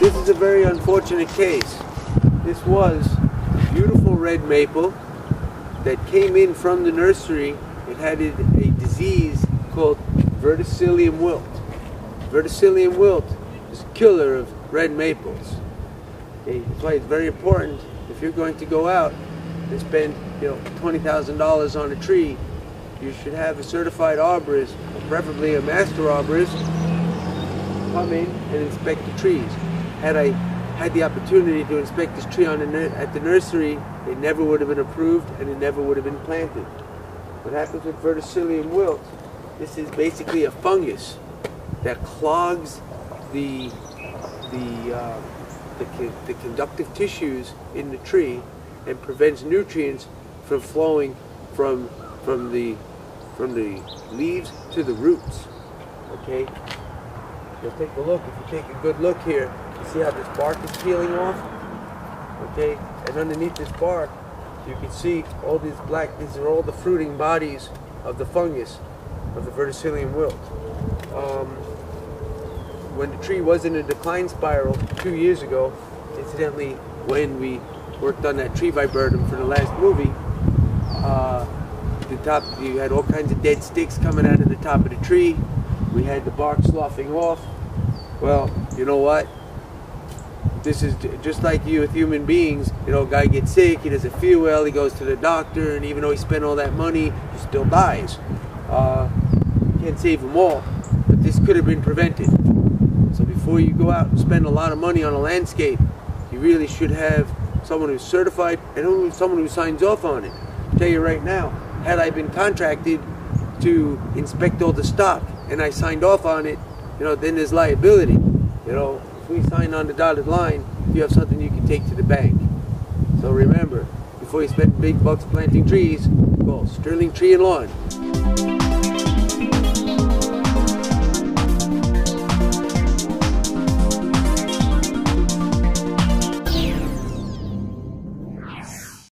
This is a very unfortunate case. This was a beautiful red maple that came in from the nursery. It had a disease called verticillium wilt. Verticillium wilt is a killer of red maples. Okay, that's why it's very important if you're going to go out and spend $20,000 on a tree, you should have a certified arborist, or preferably a master arborist, come in and inspect the trees. Had I had the opportunity to inspect this tree at the nursery, it never would have been approved and it never would have been planted. What happens with verticillium wilt? This is basically a fungus that clogs the conductive tissues in the tree and prevents nutrients from flowing from the leaves to the roots. Okay, you'll take a look. If you take a good look here, you see how this bark is peeling off. Okay, and underneath this bark, you can see all these black. These are all the fruiting bodies of the fungus of the verticillium wilt. When the tree was in a decline spiral 2 years ago, incidentally, when we worked on that tree viburnum for the last movie, the top, you had all kinds of dead sticks coming out of the top of the tree. We had the bark sloughing off. Well, you know what? This is just like you with human beings. A guy gets sick, he doesn't feel well, he goes to the doctor, and even though he spent all that money, he still dies. You can't save them all, but this could have been prevented. So before you go out and spend a lot of money on a landscape, you really should have someone who's certified and someone who signs off on it. I'll tell you right now, had I been contracted to inspect all the stock and I signed off on it, then there's liability. If we sign on the dotted line, you have something you can take to the bank. So remember, before you spend big bucks planting trees, call Sterling Tree and Lawn.